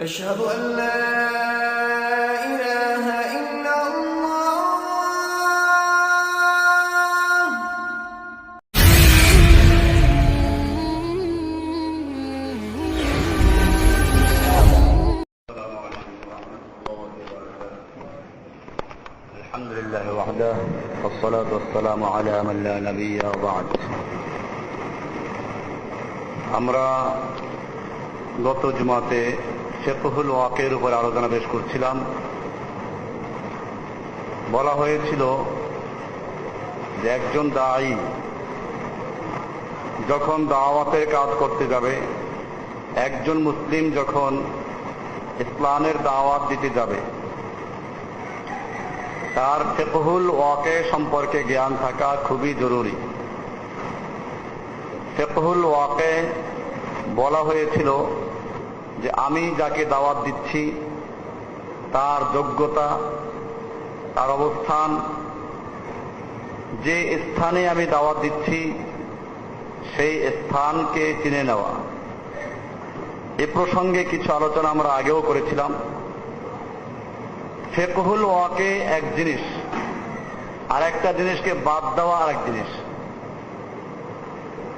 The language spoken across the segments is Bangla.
أشهد أن لا إله إلا الله الحمد لله وحده والصلاة والسلام على من لا نبي بعد আমরা গত জুমাতে ফিকহুল ওয়াকির উপর আলোচনা পেশ করছিলাম। বলা হয়েছিল যে একজন দায়ী যখন দাওয়াতের কাজ করতে যাবে, একজন মুসলিম যখন ইসলামের দাওয়াত দিতে যাবে, তার ফিকহুল ওয়াকি সম্পর্কে জ্ঞান থাকা খুবই জরুরি। ফিকহুল ওয়াকি বলা হয়েছিল যে আমি যাকে দাওয়াত দিচ্ছি তার যোগ্যতা, তার অবস্থান, যে স্থানে আমি দাওয়াত দিচ্ছি সেই স্থানকে চিনে নেওয়া। এ প্রসঙ্গে কিছু আলোচনা আমরা আগেও করেছিলাম। ফিকহুল ওয়াকি এক জিনিস, আর একটা জিনিসকে বাদ দেওয়া আর এক জিনিস।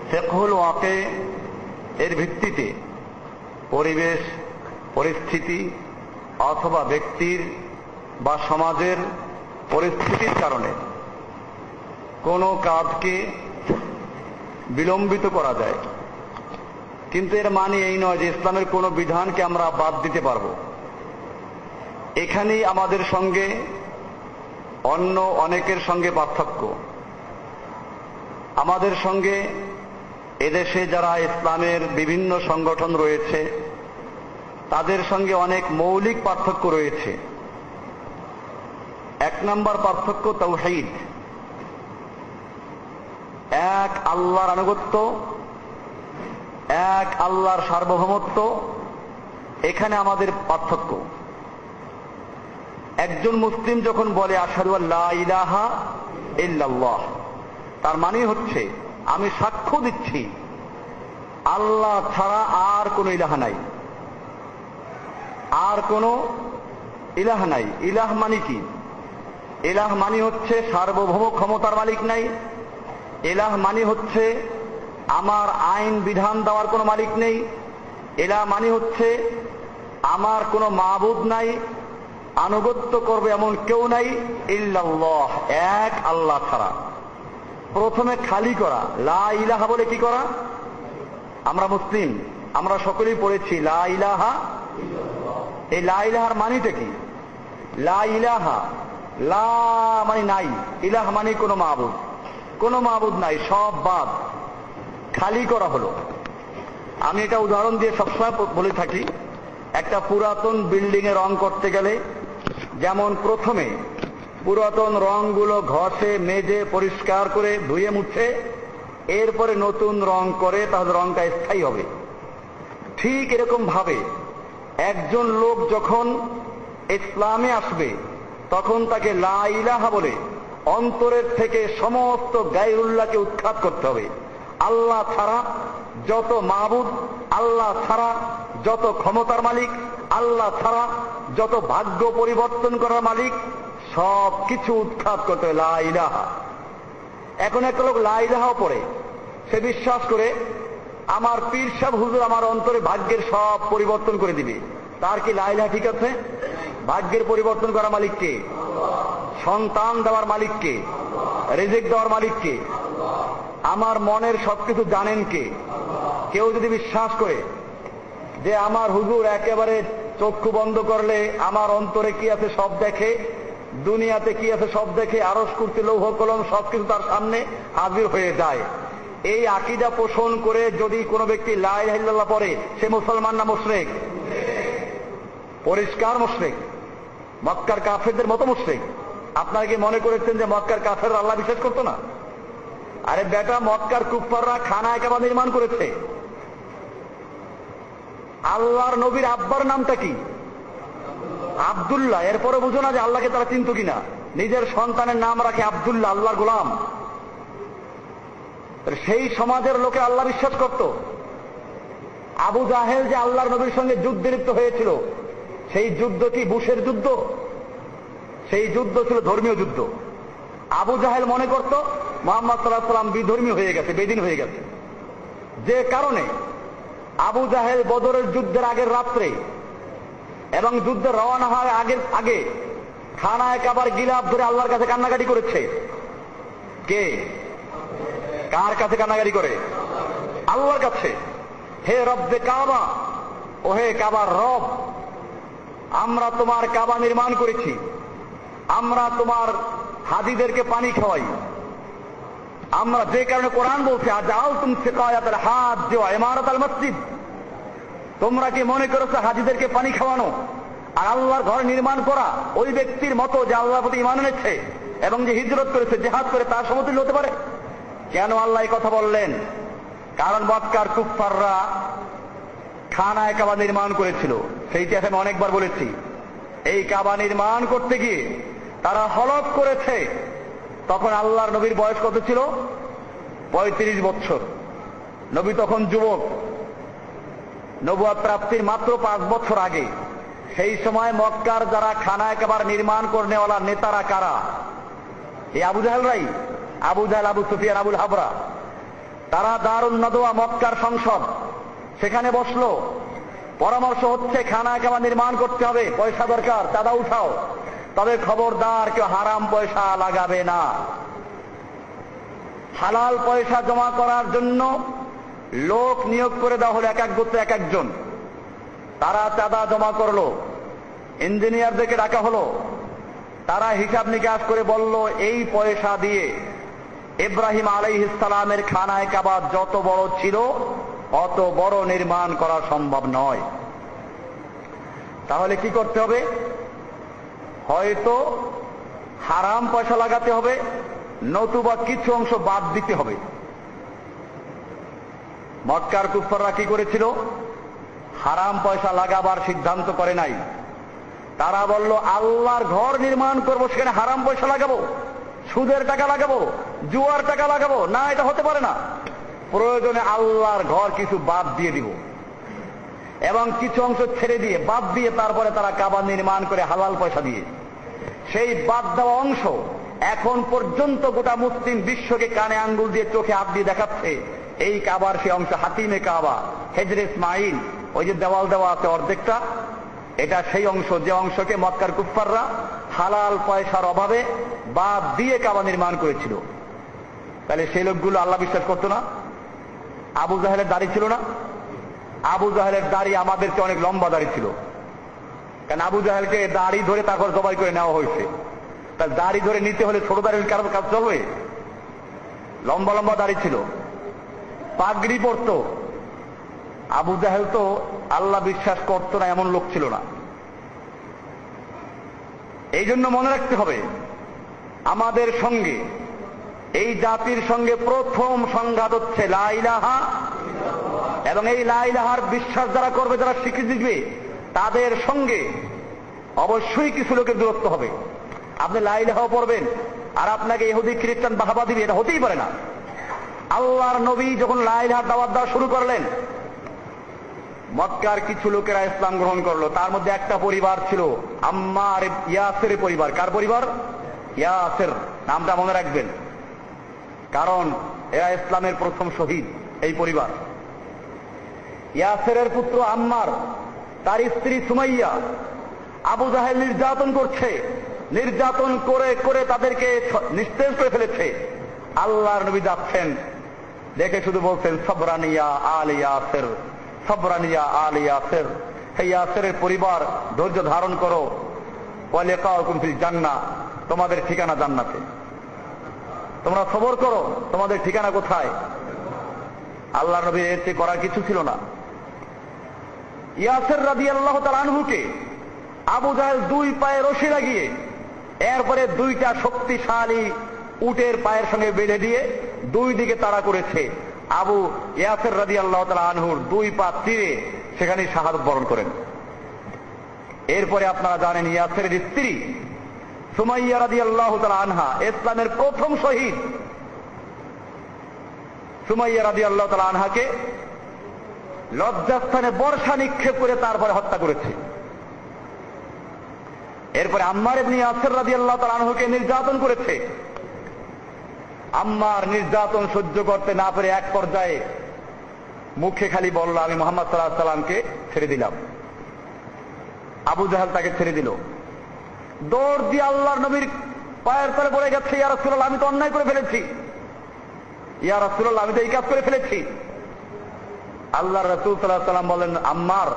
ফিকহুল ওয়াকি এর ভিত্তিতে পরিবেশ, পরিস্থিতি অথবা ব্যক্তির বা সমাজের পরিস্থিতির কারণে কোনো কাজকে বিলম্বিত করা যায়, কিন্তু এর মানে এই নয় যে ইসলামের কোনো বিধানকে আমরা বাদ দিতে পারব। এখানেই আমাদের সঙ্গে অন্য অনেকের সঙ্গে পার্থক্য। আমাদের সঙ্গে এদেশে যারা ইসলামের বিভিন্ন সংগঠন রয়েছে তাদের সঙ্গে অনেক মৌলিক পার্থক্য রয়েছে। এক নম্বর পার্থক্য তাওহীদ, এক আল্লাহর আনুগত্য, এক আল্লাহর সার্বভৌমত্ব। এখানে আমাদের পার্থক্য। একজন মুসলিম যখন বলে আশহাদু আল্লা ইলাহা ইল্লাল্লাহ, তার মানে হচ্ছে আমি সাক্ষ্য দিচ্ছি আল্লাহ ছাড়া আর কোনো ইলাহ নাই, আর কোনো ইলাহ নাই। ইলাহ মানে কি? ইলাহ মানে হচ্ছে সার্বভৌম ক্ষমতার মালিক নাই। ইলাহ মানে হচ্ছে আমার আইন বিধান দেওয়ার কোনো মালিক নেই। ইলাহ মানে হচ্ছে আমার কোনো মাবুদ নাই, আনুগত্য করবে এমন কেউ নাই ইল্লাল্লাহ, এক আল্লাহ ছাড়া। প্রথমে খালি করা, লা ইলাহা বলে কি করা? আমরা মুসলিম, আমরা সকলেই পড়েছি লা ইলাহা। এই লা ইলাহার মানিটা কি? লা ইলাহা, লা মানে নাই, ইলাহ মানে কোনো মাবুদ, কোনো মাবুদ নাই, সব বাদ, খালি করা হলো। আমি এটা উদাহরণ দিয়ে সবসময় বলে থাকি। একটা পুরাতন বিল্ডিং এ রং করতে গেলে যেমন প্রথমে পুরাতন রংগুলো ঘষে মেজে পরিষ্কার করে ধুয়ে মুছে এরপরে নতুন রং করে, তাহলে রংটা স্থায়ী হবে। ঠিক এরকম ভাবে একজন লোক যখন ইসলামে আসবে তখন তাকে লা ইলাহা বলে অন্তরের থেকে সমস্ত গায়রুল্লাহকে উৎখাত করতে হবে। আল্লাহ ছাড়া যত মাবুদ, আল্লাহ ছাড়া যত ক্ষমতার মালিক, আল্লাহ ছাড়া যত ভাগ্য পরিবর্তন করার মালিক, সব কিছু উৎখাত করতে হবে লা ইলাহা। এখন একটা লোক লা ইলাহাও পড়ে, সে বিশ্বাস করে আমার পীর সাহেব হুজুর আমার অন্তরে ভাগ্যের সব পরিবর্তন করে দিবে। তার কি লা ইলাহা ঠিক আছে? ভাগ্যের পরিবর্তন করা মালিক কে? সন্তান দেওয়ার মালিক কে? রিজিক দেওয়ার মালিক কে? আমার মনের সবকিছু জানেন কে? কেউ যদি বিশ্বাস করে যে আমার হুজুর একেবারে চক্ষু বন্ধ করলে আমার অন্তরে কি আছে সব দেখে, দুনিয়াতে কি আছে সব দেখে, আরশ কুরসি লৌহ কলম সবকিছু তার সামনে হাজির হয়ে যায়, এই আকীদা পোষণ করে যদি কোনো ব্যক্তি লা ইলাহা ইল্লাল্লাহ পড়ে, সে মুসলমান না মুশরিক? পরিষ্কার মুশরিক, মক্কার কাফেরদের মতো মুশরিক। আপনারা কি মনে করেছেন যে মক্কার কাফেররা আল্লাহ বিশ্বাস করতো না? আরে বেটা, মক্কার কুফফাররা খানায় কাবা নির্মাণ করেছে। আল্লাহর নবীর আব্বার নামটা কি? আব্দুল্লাহ। এরপরে বুঝো না যে আল্লাহকে তারা চিনত কিনা? নিজের সন্তানের নাম রাখে আব্দুল্লাহ, আল্লাহর গোলাম। সেই সমাজের লোকে আল্লাহ বিশ্বাস করত। আবু জাহেল যে আল্লাহর নবীর সঙ্গে যুদ্ধে লিপ্ত হয়েছিল, সেই যুদ্ধ কি বুশের যুদ্ধ? সেই যুদ্ধ ছিল ধর্মীয় যুদ্ধ। আবু জাহেল মনে করত মুহাম্মদ সাল্লাল্লাহু আলাইহি ওয়াসাল্লাম বিধর্মী হয়ে গেছে, বেদিন হয়ে গেছে। যে কারণে আবু জাহেল বদরের যুদ্ধের আগের রাত্রে এবং যুদ্ধে রওনা হওয়ার আগে খানায় কাবার গিলাফ ধরে আল্লাহর কাছে কান্নাকাটি করেছে। কে? কার কাছে কান্নাকাটি করে? আল্লাহর কাছে। হে রব্বে কাবা, ও হে কাবার রব, আমরা তোমার কাবা নির্মাণ করেছি, আমরা তোমার হাজিদেরকে পানি খাওয়াই, আমরা যে কারণে কোরআন বলছে আজালতুম সিকায়াতুল হাজ্জ ওয়া ইমারাতাল মসজিদ, তোমরা কি মনে করেছো হাজিদেরকে পানি খাওয়ানো আর আল্লাহর ঘর নির্মাণ করা ওই ব্যক্তির মতো যে আল্লাহর প্রতি ঈমান এনেছে এবং যে হিজরত করেছে, জিহাদ করে তার সমতুল্য হতে পারে? কেন আল্লাহ এই কথা বললেন? কারণ মক্কার কুফফাররা খানায় কাবা নির্মাণ করেছিল। সেইটা আমি অনেকবার বলেছি। এই কাবা নির্মাণ করতে গিয়ে তারা হলফ করেছে। তখন আল্লাহর নবীর বয়স কত ছিল? 35 বছর। নবী তখন যুবক, নবুয়ত প্রাপ্তির মাত্র 5 বছর আগে। সেই সময় মক্কার যারা খানায় কাবার নির্মাণ করনেওয়ালা নেতারা কারা? এই আবু জাহেলরাই। আবু জাহেল, আবু সুফিয়ান, আবুল হাবরা। তারা দারুন নাদওয়া মক্কার সংসদ, সেখানে বসলো। পরামর্শ হচ্ছে খানায় কাবা নির্মাণ করতে হবে, পয়সা দরকার, চাঁদা উঠাও, তবে খবরদার কেউ হারাম পয়সা লাগাবে না। হালাল পয়সা জমা করার জন্য লোক নিয়োগ করে দেওয়া হলো, এক এক গোত্রে এক একজন। তারা চাঁদা জমা করলো, ইঞ্জিনিয়ারদেরকে ডাকা হলো। তারা হিসাব নিকাশ করে বলল এই পয়সা দিয়ে ইব্রাহিম আলাইহিস সালামের খানায় কাবা যত বড় ছিল অত বড় নির্মাণ করা সম্ভব নয়। তাহলে কি করতে হবে? হয়তো হারাম পয়সা লাগাতে হবে, নতুবা কিছু অংশ বাদ দিতে হবে। মক্কার কুফফাররা কি করেছিল? হারাম পয়সা লাগাবার সিদ্ধান্ত করে নাই। তারা বলল আল্লাহর ঘর নির্মাণ করবো, সেখানে হারাম পয়সা লাগাবো, সুদের টাকা লাগাবো, জুয়ার টাকা লাগাবো না, এটা হতে পারে না। প্রয়োজনে আল্লাহর ঘর কিছু বাদ দিয়ে দিব এবং কিছু অংশ ছেড়ে দিয়ে, বাদ দিয়ে তারপরে তারা কাবা নির্মাণ করে হালাল পয়সা দিয়ে। সেই বাদ দেওয়া অংশ এখন পর্যন্ত গোটা মুসলিম বিশ্বকে কানে আঙ্গুল দিয়ে, চোখে হাত দিয়ে দেখাচ্ছে এই কাবার সেই অংশ, হাতিমে কাবা, হেজরে ইসমাইল, ওই যে দেওয়াল দেওয়া আছে অর্ধেকটা, এটা সেই অংশ যে অংশকে মক্কার কুফফাররা হালাল পয়সার অভাবে বাদ দিয়ে কাবা নির্মাণ করেছিল। তাহলে সেই লোকগুলো আল্লাহ বিশ্বাস করতো না? আবু জাহেলের দাড়ি ছিল না? আবু জাহেলের দাড়ি আমাদের চেয়ে অনেক লম্বা দাড়ি ছিল। কারণ আবু জাহেলকে দাড়ি ধরে তারপর জবাই করে নেওয়া হয়েছে। তার দাড়ি ধরে নিতে হলে ছোট দাড়ির কারো কাজ চলবে? লম্বা লম্বা দাড়ি ছিল, পাগড়ি পরতো। আবু জাহেল তো আল্লাহ বিশ্বাস করতো না এমন লোক ছিল না। এই জন্য মনে রাখতে হবে, আমাদের সঙ্গে, এই জাতির সঙ্গে প্রথম সংঘাত হচ্ছে লা ইলাহা, এবং এই লা ইলাহার বিশ্বাস যারা করবে, যারা স্বীকৃতি দিবে, তাদের সঙ্গে অবশ্যই কিছু লোকের দূরত্ব হবে। আপনি লা ইলাহাও পড়বেন আর আপনাকে ইহুদি খ্রিস্টান বাহাবা দিবে, এটা হতেই পারে না। আল্লাহর নবী যখন লা ইলাহার দাওয়াত দেওয়া শুরু করলেন, মক্কার কিছু লোকেরা ইসলাম গ্রহণ করলো। তার মধ্যে একটা পরিবার ছিল আম্মার ইয়াসের পরিবার। কার পরিবার? ইয়াসের। নামটা মনে রাখবেন, কারণ এরা ইসলামের প্রথম শহীদ। এই পরিবার ইয়াসেরের পুত্র আম্মার, তার স্ত্রী সুমাইয়া, আবু জাহেল নির্যাতন করছে, নির্যাতন করে করে তাদেরকে নিস্তেজ করে ফেলেছে। আল্লাহর নবী যাচ্ছেন, দেখে শুধু বলছেন সবরানিয়া আল ইয়াসের, সবরানিয়া আল ইয়াসের, হে ইয়াসেরের পরিবার ধৈর্য ধারণ করো, ওয়ালিকাউকুম ফিল জান্নাহ, তোমাদের ঠিকানা জান্নাতে। তোমরা সবর করো, তোমাদের ঠিকানা কোথায়? আল্লাহর নবীর এতে করার কিছু ছিল না। ইয়াসের রাদিয়াল্লাহু তাআলা আনহুকে আবু জাহেল 2 পায়ে রশি লাগিয়ে, এরপরে 2টা শক্তিশালী উটের পায়ের সঙ্গে বেঁধে দিয়ে 2 দিকে তাড়া করেছে। আবু ইয়াসের রাদিয়াল্লাহু তাআলা আনহুর 2 পা চিরে সেখানে শাহাদাত বরণ করেন। এরপরে আপনারা জানেন ইয়াসেরের স্ত্রী সুমাইয়া রাদিয়াল্লাহু তাআলা আনহা, ইসলামের প্রথম শহীদ। সুমাইয়া রাদিয়াল্লাহু তাআলা আনহাকে লজ্জাস্থানে বর্ষা নিক্ষেপ করে তারপরে হত্যা করেছে। এরপরে আম্মার ইবনে ইয়াসির রাদিয়াল্লাহু তাআলা আনহুকে নির্যাতন করেছে। আম্মার নির্যাতন সহ্য করতে না পেরে এক পর্যায়ে মুখে খালি বলল, আমি মুহাম্মদ সাল্লাল্লাহু আলাইহি সাল্লামকে ছেড়ে দিলাম। আবু জাহেল তাকে ছেড়ে দিল। দৌড় দিয়ে আল্লাহর নবীর পায়ের তলে পড়ে গেছে, ইয়া রাসূলুল্লাহ, আমি তো অন্যায় করে ফেলেছি, ইয়া রাসূলুল্লাহ, আমি তো এই কাজ করে ফেলেছি। আল্লাহর রাসূল সাল্লাল্লাহু আলাইহি সাল্লাম বলেন, আম্মার,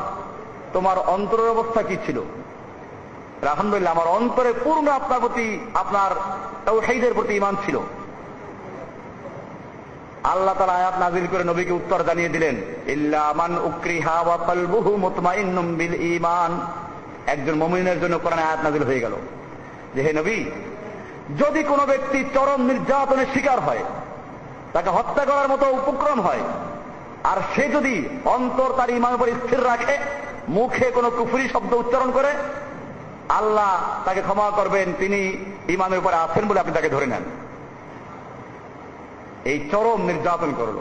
তোমার অন্তরের অবস্থা কি ছিল? আলহামদুলিল্লাহ, আমার অন্তরে পূর্ণ আপনার প্রতি, আপনার তাওহীদের প্রতি ঈমান ছিল। আল্লাহ তাআলা আয়াত নাযিল করে নবীকে উত্তর জানিয়ে দিলেন, ইল্লা মান উকরিহা ওয়া কলবুহু মুতমাইন্নুম বিল ঈমান। একজন মুমিনের জন্য কোরআন আয়াত নাযিল হয়ে গেল যে, হে নবী, যদি কোনো ব্যক্তি চরম নির্যাতনের শিকার হয়, তাকে হত্যা করার মতো উপক্রম হয়, আর সে যদি অন্তর তার ঈমানের উপর স্থির রাখে, মুখে কোনো কুফরি শব্দ উচ্চারণ করে, আল্লাহ তাকে ক্ষমা করবেন, তিনি ঈমানের উপরে আছেন বলে আপনি তাকে ধরে নেন। এই চরম নির্যাতন করল।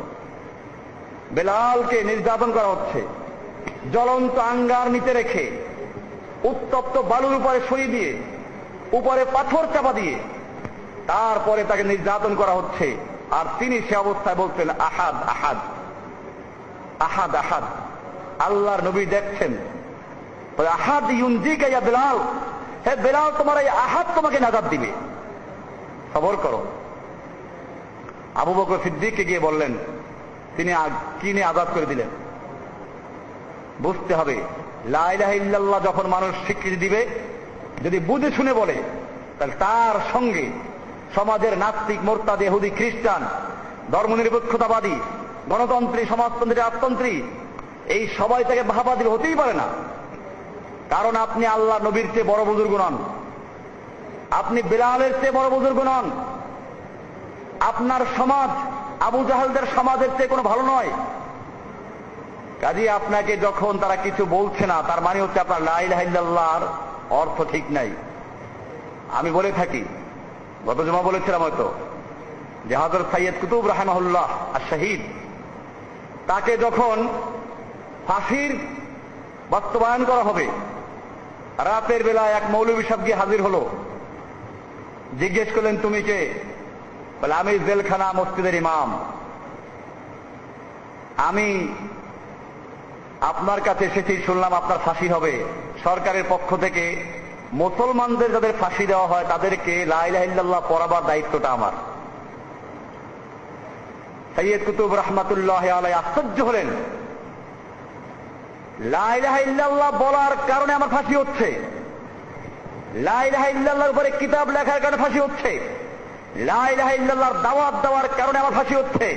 বেলালকে নির্যাতন করা হচ্ছে, জ্বলন্ত আঙ্গার নিচে রেখে, উত্তপ্ত বালুর উপরে সরিয়ে দিয়ে, উপরে পাথর চাপা দিয়ে, তারপরে তাকে নির্যাতন করা হচ্ছে। আর তিনি সে অবস্থায় বলছেন, আহাদ আহাদ আহাদ আহাদ। আল্লাহর নবী দেখছেন, আহাদ ইউনজিকা ইয়া বেলাল, হে বেলাল, তোমার এই আহাদ তোমাকে নাজাত দিবে, সবর করো। আবু বকর সিদ্দিককে গিয়ে বললেন, তিনি কিনে আজাদ করে দিলেন। বুঝতে হবে, লা ইলাহা ইল্লাল্লাহ যখন মানুষ স্বীকৃতি দিবে, যদি বুঝে শুনে বলে, তাহলে তার সঙ্গে সমাজের নাস্তিক, মোরতাদ, ইহুদি, খ্রিস্টান, ধর্মনিরপেক্ষতাবাদী, গণতন্ত্রী, সমাজতন্ত্রী, রাজতন্ত্রী, এই সবাই তাকে বাহবা দিবে, হতেই পারে না। কারণ আপনি আল্লাহ নবীর চেয়ে বড় বুজুর্গ নন, আপনি বেলালের চেয়ে বড় বুজুর্গ নন, আপনার সমাজ আবু জাহেলদের সমাজের চেয়ে কোনো ভালো নয়। কাজেই আপনাকে যখন তারা কিছু বলছে না, তার মানে হচ্ছে আপনার লা ইলাহা ইল্লাল্লাহর অর্থ ঠিক নাই। আমি বলে থাকি, গত জুমা বলেছিলাম হয়তো, যে হযরত সাইয়্যিদ কুতুব রাহিমাহুল্লাহ আশ-শাহীদ, তাকে যখন ফাঁসির বাস্তবায়ন করা হবে, রাতের বেলায় এক মৌলভী সাহেব গিয়ে হাজির হলো। জিজ্ঞেস করলেন, তুমি কে? বলে, আমি জেলখানা মসজিদের ইমাম। আমি আপনার কাছে এসেছি, শুনলাম আপনার ফাঁসি হবে। সরকারের পক্ষ থেকে মুসলমানদের যাদের ফাঁসি দেওয়া হয়, তাদেরকে লা ইলাহা ইল্লাল্লাহ পড়াবার দায়িত্বটা আমার। সাইয়্যিদ কুতুব রাহমাতুল্লাহি আলাইহি আশ্চর্য হলেন, লা ইলাহা ইল্লাল্লাহ বলার কারণে আমার ফাঁসি হচ্ছে, লা ইলাহা ইল্লাল্লাহর উপরে কিতাব লেখার কারণে ফাঁসি হচ্ছে, লা ইলাহা ইল্লাল্লাহর দাওয়াত দেওয়ার কারণে আমার ফাঁসি হচ্ছে।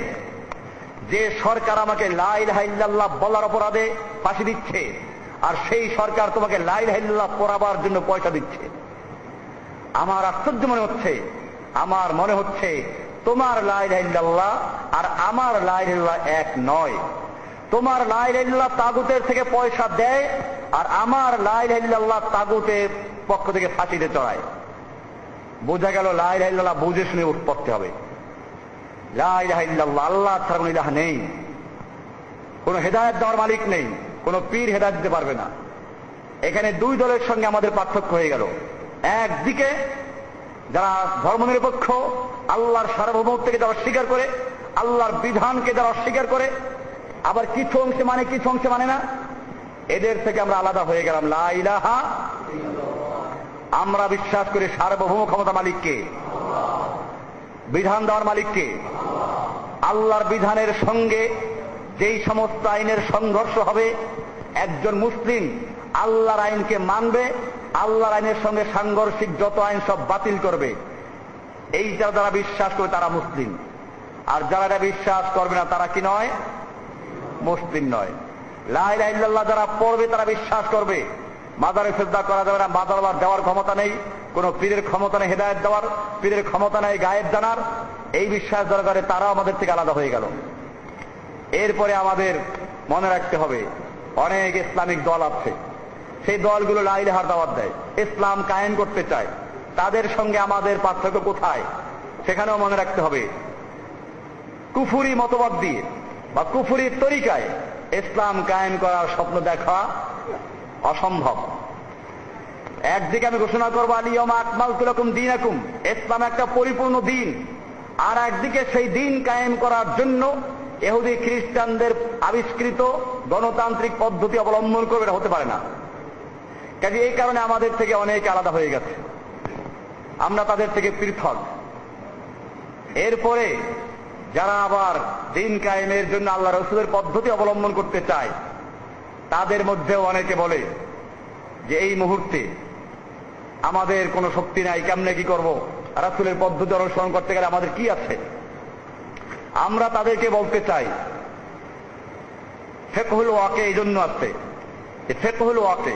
যে সরকার আমাকে লা ইলাহা ইল্লাল্লাহ বলার অপরাধে ফাঁসি দিচ্ছে, আর সেই সরকার তোমাকে লা ইলাহা ইল্লাল্লাহ পড়াবার জন্য পয়সা দিচ্ছে। আমার আশ্চর্য মনে হচ্ছে, আমার মনে হচ্ছে তোমার লা ইলাহা ইল্লাল্লাহ আর আমার লা ইলাহা ইল্লাল্লাহ এক নয়। তোমার লা ইলাহা ইল্লাল্লাহ তাগুতের থেকে পয়সা দেয়, আর আমার লা ইলাহা ইল্লাল্লাহ তাগুতের পক্ষ থেকে ফাঁসিতে চড়ায়। বোঝা গেল লা ইলাহা ইল্লাল্লাহ বুঝে শুনে পড়তে হবে। লা ইলাহা ইল্লাল্লাহ, আল্লাহ ছাড়া কোনো ইলাহ নেই, কোন হেদায়েত দেওয়ার মালিক নেই, কোন পীর হেদায়েত দিতে পারবে না। এখানে দুই দলের সঙ্গে আমাদের পার্থক্য হয়ে গেল। একদিকে যারা ধর্মনিরপেক্ষ, আল্লাহর সার্বভৌমত্বকে যারা অস্বীকার করে, আল্লাহর বিধানকে যারা অস্বীকার করে, আবার কিছু অংশে মানে কিছু অংশে মানে না, এদের থেকে আমরা আলাদা হয়ে গেলাম। লা ইলাহা, আমরা বিশ্বাস করি সার্বভৌম ক্ষমতা মালিককে, বিধান দেওয়ার মালিককে। আল্লাহর বিধানের সঙ্গে যেই সমস্ত আইনের সংঘর্ষ হবে, একজন মুসলিম আল্লাহর আইনকে মানবে, আল্লাহর আইনের সঙ্গে সাংঘর্ষিক যত আইন সব বাতিল করবে। এইটা যারা বিশ্বাস করবে তারা মুসলিম, আর যারা এটা বিশ্বাস করবে না তারা কি নয়? মুসলিম নয়। লা ইলাহা ইল্লাল্লাহ যারা পড়বে তারা বিশ্বাস করবে মাজারে সিজদা করা যাবে না, মাজার দেওয়ার ক্ষমতা নেই, কোন পীরের ক্ষমতা নেই হেদায়েত দেওয়ার, পীরের ক্ষমতা নেই গায়েব জানার। এই বিশ্বাস যারা করে তারাও আমাদের থেকে আলাদা হয়ে গেল। এরপরে আমাদের মনে রাখতে হবে, অনেক ইসলামিক দল আছে, সেই দলগুলো লা ইলাহার দাওয়াত দেয়, ইসলাম কায়েম করতে চায়। তাদের সঙ্গে আমাদের পার্থক্য কোথায়? সেখানেও মনে রাখতে হবে, কুফুরি মতবাদ দিয়ে বা কুফুরির তরিকায় ইসলাম কায়েম করার স্বপ্ন দেখা অসম্ভব। একদিকে আমি ঘোষণা করবো আলিয়াউমা আকমালতু লাকুম দীনাকুম, ইসলাম একটা পরিপূর্ণ দিন, আর একদিকে সেই দিন কায়েম করার জন্য ইহুদি খ্রিস্টানদের আবিষ্কৃত গণতান্ত্রিক পদ্ধতি অবলম্বন করবে, এটা হতে পারে না। কাজে এই কারণে আমাদের থেকে অনেক আলাদা হয়ে গেছে, আমরা তাদের থেকে পৃথক। এরপরে যারা আবার দিন কায়েমের জন্য আল্লাহ রসুলের পদ্ধতি অবলম্বন করতে চায়, তাদের মধ্যেও অনেকে বলে যে এই মুহূর্তে আমাদের কোনো শক্তি নাই, কেমনে কি করব, রাসূলের পদ্ধতি অনুসরণ করতে গেলে আমাদের কি আছে। আমরা তাদেরকে বলতে চাই ফিকহুল ওয়াকি এই জন্য আছে, ফিকহুল ওয়াকি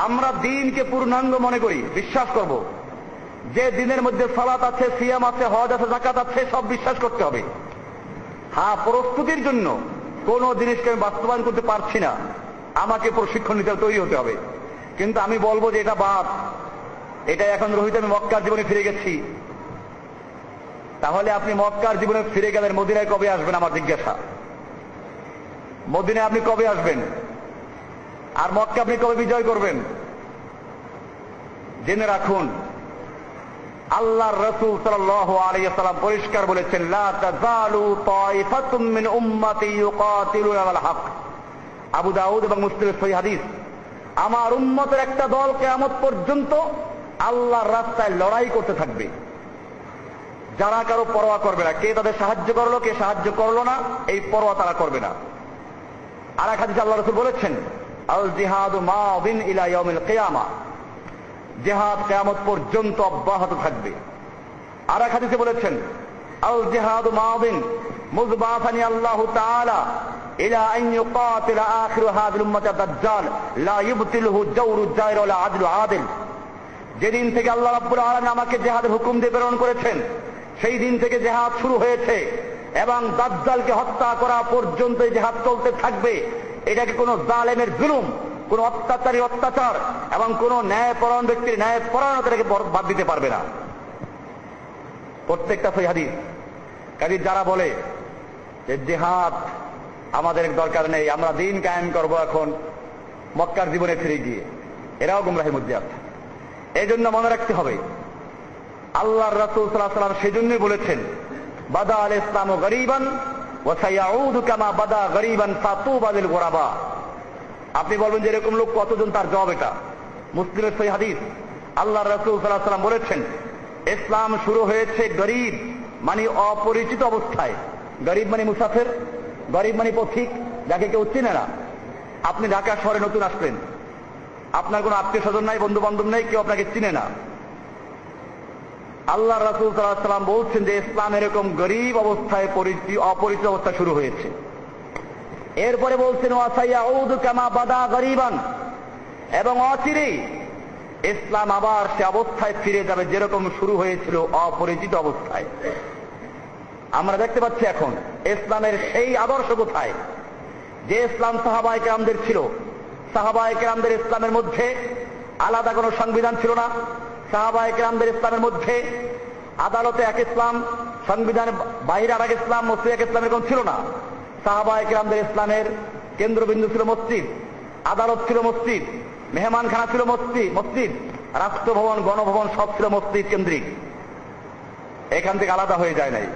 আমরা দিনকে পূর্ণাঙ্গ মনে করি, বিশ্বাস করব যে দিনের মধ্যে সালাত আছে, সিয়াম আছে, হজ আছে, যাকাত আছে, সব বিশ্বাস করতে হবে। হ্যাঁ, প্রস্তুতির জন্য কোন জিনিসকে আমি বাস্তবায়ন করতে পারছি না, আমাকে প্রশিক্ষণ নিতে তৈরি হতে হবে। কিন্তু আমি বলবো যে এটা বাদ, এটা এখন রহিত, আমি মক্কার জীবনে ফিরে গেছি। তাহলে আপনি মক্কার জীবনে ফিরে গেলেন, মদিনায় কবে আসবেন আমার জিজ্ঞাসা? মদিনায় আপনি কবে আসবেন? আর মক্কা আপনি কবে বিজয় করবেন? জেনে রাখুন, আল্লাহর রাসূল সাল্লাল্লাহু আলাইহি ওয়াসাল্লাম পরিষ্কার বলেছেন, লা তাযালু তায়ফাতুম মিন উম্মতি ইউকাতিলুনা আলাল হক। আবু দাউদ এবং মুসলিমের সহিহ হাদিস, আমার উম্মতের একটা দল কিয়ামত পর্যন্ত আল্লাহর রাস্তায় লড়াই করতে থাকবে, যারা কারো পরোয়া করবে না, কে তাদের সাহায্য করলো কে সাহায্য করলো না, এই পরোয়া তারা করবে না। আর এক হাদিসে আল্লাহ রাসূল বলেছেন, আল জিহাদু মাদিন ইলা ইয়াউমিল কিয়ামা, জিহাদ কিয়ামত পর্যন্ত অব্যাহত থাকবে। আর এক হাদিসে বলেছেন, আল জিহাদু মাদিন মুযবাসানি আল্লাহু তাআলা ইলা আন ইউকাতিলা আখিরু হাযিল উম্মতি দাজ্জাল লা ইবতিলহু জাওরু জায়র ওয়ালা আদলু আদিল। যেদিন থেকে আল্লাহ রাব্বুল আলামিন আমাকে জিহাদের হুকুম দিয়ে প্রেরণ করেছেন, সেই দিন থেকে জিহাদ শুরু হয়েছে এবং দাজ্জালকে হত্যা করা পর্যন্ত এই জিহাদ চলতে থাকবে। এটাকে কোনো জালেমের জুলুম, কোন অত্যাচারী অত্যাচার এবং কোন ন্যায়পরায়ণ ব্যক্তির ন্যায়পরায়ণতাকে বাদ দিতে পারবে না। প্রত্যেকটা সহিহ হাদিস। কাজে যারা বলে যে জিহাদ আমাদের দরকার নেই, আমরা দিন কায়েম করব এখন মক্কার জীবনে ফিরে গিয়ে, এরাও গুমরাহির মধ্যে আছে। এই জন্য মনে রাখতে হবে, আল্লাহর রাসূল সাল্লাল্লাহু আলাইহি ওয়াসাল্লাম সেজন্যই বলেছেন, বাদা আল ইসলামু গরীবান ওয়া সায়াউদু কামা বাদা গরীবান ফাতুবা লিল গুরাবা। আপনি বলবেন যে এরকম লোক কতজন, তার জবাব এটা মুসলিমের সহিহ হাদিস। আল্লাহর রাসূল সাল্লাল্লাহু আলাইহি ওয়াসাল্লাম বলেছেন, ইসলাম শুরু হয়েছে গরীব মানে অপরিচিত অবস্থায়। গরীব মানে মুসাফির, গরীব মানে পথিক, যাকে কেউ চিনে না। আপনি ঢাকা শহরে নতুন আসলেন, আপনার কোনো আত্মীয় স্বজন নাই, বন্ধু বান্ধব নেই, কেউ আপনাকে চিনে না। আল্লাহ রাসূল সাল্লাল্লাহু আলাইহি ওয়াসাল্লাম বলছেন যে ইসলাম এরকম গরীব অবস্থায়, অপরিচিত অবস্থা শুরু হয়েছে। এরপরে বলছেন ওয়া সায়াউদু কামা বাদা গরীবান, এবং অচিরেই ইসলাম আবার সে অবস্থায় ফিরে যাবে যেরকম শুরু হয়েছিল, অপরিচিত অবস্থায়। আমরা দেখতে পাচ্ছি এখন ইসলামের সেই আদর্শ কোথায়, যে ইসলাম সাহাবায়ে কেরামদের ছিল। সাহাবায়ে কেরামদের ইসলামের মধ্যে আলাদা কোনো সংবিধান ছিল না। সাহাবায়ে কেরামদের ইসলামের মধ্যে আদালতে এক ইসলাম, সংবিধানের বাইরে আর এক ইসলাম, মসজিদে এক ইসলাম, এরকম ছিল না। সাহাবায়ে কেরামদের ইসলামের কেন্দ্রবিন্দু ছিল মসজিদ, আদালত ছিল মসজিদ, মেহমানখানা ছিল মসজিদ, রাষ্ট্রভবন, গণভবন সব ছিল মসজিদ কেন্দ্রিক। এখান থেকে আলাদা হয়ে যায় নাই।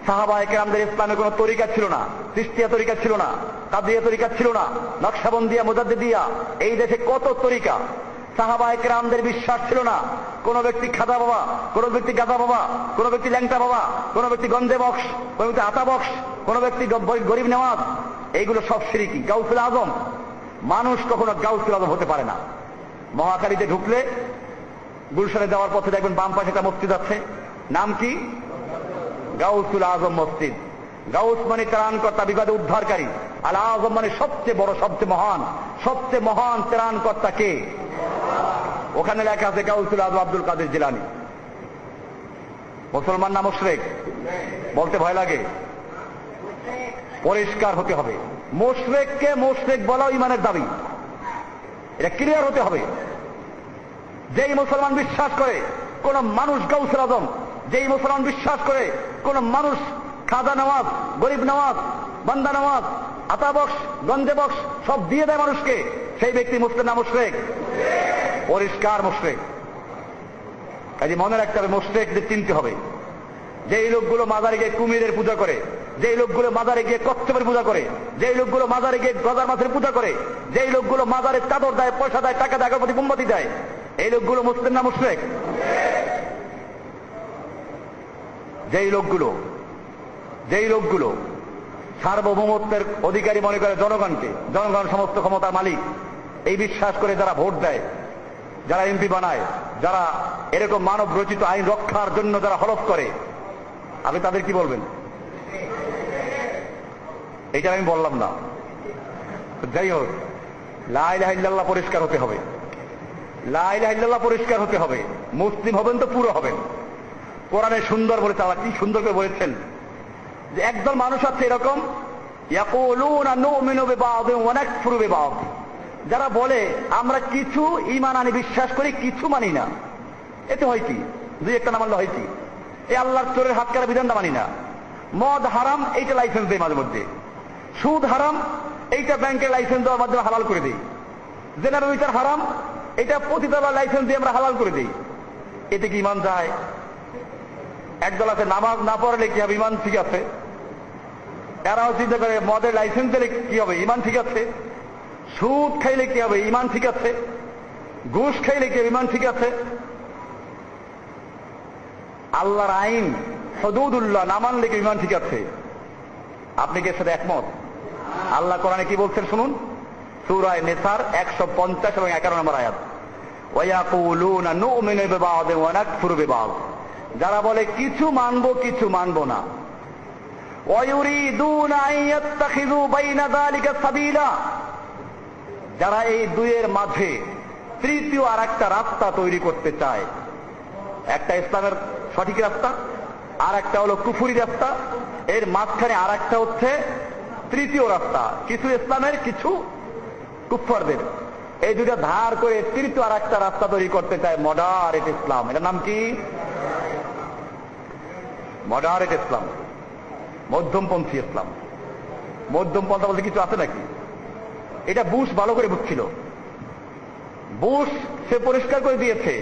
সাহাবায়ে কেরামদের ইসলামের কোন তরিকা ছিল না, চিশতিয়া তরিকা ছিল না, কাদিয়া তরিকা ছিল না, নকশবন্দিয়া, মুজাদ্দিদিয়া, এই দেশে কত তরিকা। সাহাবায়ে কেরামদের বিশ্বাস ছিল না কোন ব্যক্তি খাদা বাবা, কোন ব্যক্তি গাদা বাবা, কোন ব্যক্তি ল্যাংটা বাবা, কোন ব্যক্তি গন্ধে বক্স, কোন ব্যক্তি আতা বক্স, কোন ব্যক্তি গরিব নেওয়াজ। এইগুলো সব শিরকি। গাউসুল আজম, মানুষ কখনো গাউসুল আজম হতে পারে না। মহাখালীতে ঢুকলে গুলশানে যাওয়ার পথে দেখবেন বাম পাশে একটা মসজিদ আছে, নাম কি? গাউসুল আজম মসজিদ। গাউস মানে ত্রাণকর্তা, বিপদে উদ্ধারকারী। আল আজম মানে সবচেয়ে বড়, সবচেয়ে মহান ত্রাণকর্তা কে? ওখানে লেখা আছে গাউসুল আজম আব্দুল কাদের জিলানী। মুসলমান না মুশরিক? বলতে ভয় লাগে। পরিষ্কার হতে হবে, মুশরিককে মুশরিক বলা ইমানের দাবি, এটা ক্লিয়ার হতে হবে। যেই মুসলমান বিশ্বাস করে কোন মানুষ গাউসুল আজম, যেই মুসলমান বিশ্বাস করে কোন মানুষ খাজা নওয়াজ, গরিব নওয়াজ, বান্দা নওয়াজ, আতা বক্স, গঞ্জে বক্স সব দিয়ে দেয় মানুষকে, সেই ব্যক্তি মুসলিম না মুশরিক? পরিষ্কার মুশরিক। কাজে মনে রাখতে হবে, মুশরিকদের চিনতে হবে। যেই লোকগুলো মাজারে গিয়ে কুমিরের পূজা করে, যেই লোকগুলো মাজারে গিয়ে কচ্ছপের পূজা করে, যেই লোকগুলো মাজারে গিয়ে গজার মাছের পূজা করে, যেই লোকগুলো মাজারে চাদর দেয়, পয়সা দেয়, টাকা দেয়, আগরবাতি মোমবাতি দেয়, এই লোকগুলো মুসলিম না মুশরিক? যেই লোকগুলো সার্বভৌমত্বের অধিকারী মনে করে জনগণকে, জনগণ সমস্ত ক্ষমতার মালিক, এই বিশ্বাস করে যারা ভোট দেয়, যারা এমপি বানায়, যারা এরকম মানব রচিত আইন রক্ষার জন্য যারা হলফ করে, আপনি তাদের কি বলবেন? এইটা আমি বললাম না। যাই হোক, লা ইলাহা ইল্লাল্লাহ পরিষ্কার হতে হবে, লা ইলাহা ইল্লাল্লাহ পরিষ্কার হতে হবে। মুসলিম হবেন তো পুরো হবেন। কোরআনে সুন্দর বলেছে, আল্লাহ কি সুন্দর করে বলেছেন যে একদল মানুষ আছে এরকম, ইয়াকুলুনা নুমিনু বিবাদিন ওয়া নাকফুরু বিবাদ, যারা বলে আমরা কিছু ঈমান আনি, বিশ্বাস করি, কিছু মানি না। এতে হয় কি? দুই একটা না মানলে হয় কি? এই আল্লাহর চোরের হাত কাটা বিধানটা মানি না। মদ হারাম, এইটা লাইসেন্স দেয় মাঝে মধ্যে। সুদ হারাম, এইটা ব্যাংকের লাইসেন্স দেওয়ার মাধ্যমে হালাল করে দিই। জেনারেল বিচার হারাম, এটা পতিতালয় লাইসেন্স দিয়ে আমরা হালাল করে দিই। এতে কি ঈমান যায়? একদল আছে নামাজ না পড়লে কি হবে, ঈমান ঠিক আছে। এরাও চিন্তা করে মদের লাইসেন্স দিলে কি হবে, ঈমান ঠিক আছে। সুদ খাইলে কি হবে, ঈমান ঠিক আছে। ঘুষ খাইলে কি হবে, ঈমান ঠিক আছে। আল্লাহর আইন হুদুদুল্লাহ না মানলে কি ঈমান ঠিক আছে? আপনি কি এর সাথে একমত? আল্লাহ কোরআনে কি বলছেন শুনুন, সূরা নিসার 150 এবং 11 নম্বর আয়াত, ওয়া ইয়াকুলুনা নুমিনু বিবাদিন ওয়া নাকফুরু বিবাদ, যারা বলে কিছু মানবো কিছু মানবো না। ওয়া ইউরিদুনা আন ইয়াত্তাখিযু বাইনা যালিকা সাবিলা, যারা এই দুইয়ের মাঝে তৃতীয় আর একটা রাস্তা তৈরি করতে চায়। একটা ইসলামের সঠিক রাস্তা, আর একটা হলো কুফরি রাস্তা, এর মাঝখানে আর একটা হচ্ছে তৃতীয় রাস্তা, কিছু ইসলামের কিছু কুফফারদের। এই দুটা ধার করে তৃতীয় আর একটা রাস্তা তৈরি করতে চায় মডারেট ইসলাম। এটার নাম কি? মডারেট ইসলাম, মধ্যমপন্থী ইসলাম। মধ্যমপন্থা বলতে কিছু আছে নাকি? এটা বুশ ভালো করে বুঝছিল। বুশ সে পরিষ্কার করে দিয়েছে,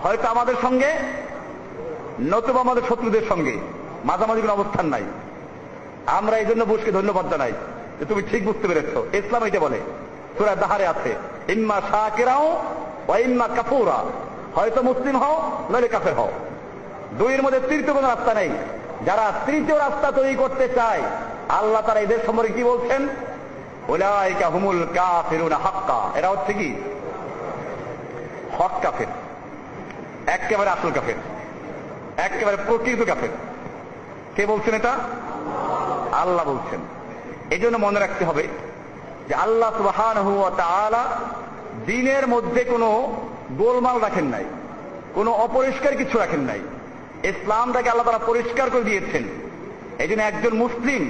হয়তো আমাদের সঙ্গে নতুবা আমাদের শত্রুদের সঙ্গে মাঝামাঝি কোনো অবস্থান নাই। আমরা এই জন্য বুশকে ধন্যবাদ জানাই যে তুমি ঠিক বুঝতে পেরেছ। ইসলাম এটা বলে, সূরা দাহারে আছে, ইম্মা শাকিরাও ওয়া ইম্মা কাফুরা, হয়তো মুসলিম হও নইলে কাফের হও, দুইয়ের মধ্যে তৃতীয় কোনো রাস্তা নেই। যারা তৃতীয় রাস্তা তৈরি করতে চায়, আল্লাহ তারা এদের সম্পর্কে কি বলছেন? উলাইকা হুমুল কাফিরুনা হাক্কা, এরা হচ্ছে কি হক কাফের, একেবারে আসল কাফের, একেবারে প্রকৃত কাফের। কে বলছেন এটা? আল্লাহ বলছেন। এই জন্য মনে রাখতে হবে যে আল্লাহ সুবহানাহু ওয়া তাআলা দ্বীনের মধ্যে কোনো গোলমাল রাখেন নাই, কোনো অপরিষ্কার কিছু রাখেন নাই। ইসলামটাকে আল্লাহ তাআলা পরিষ্কার করে দিয়েছেন। এই জন্য একজন মুসলিম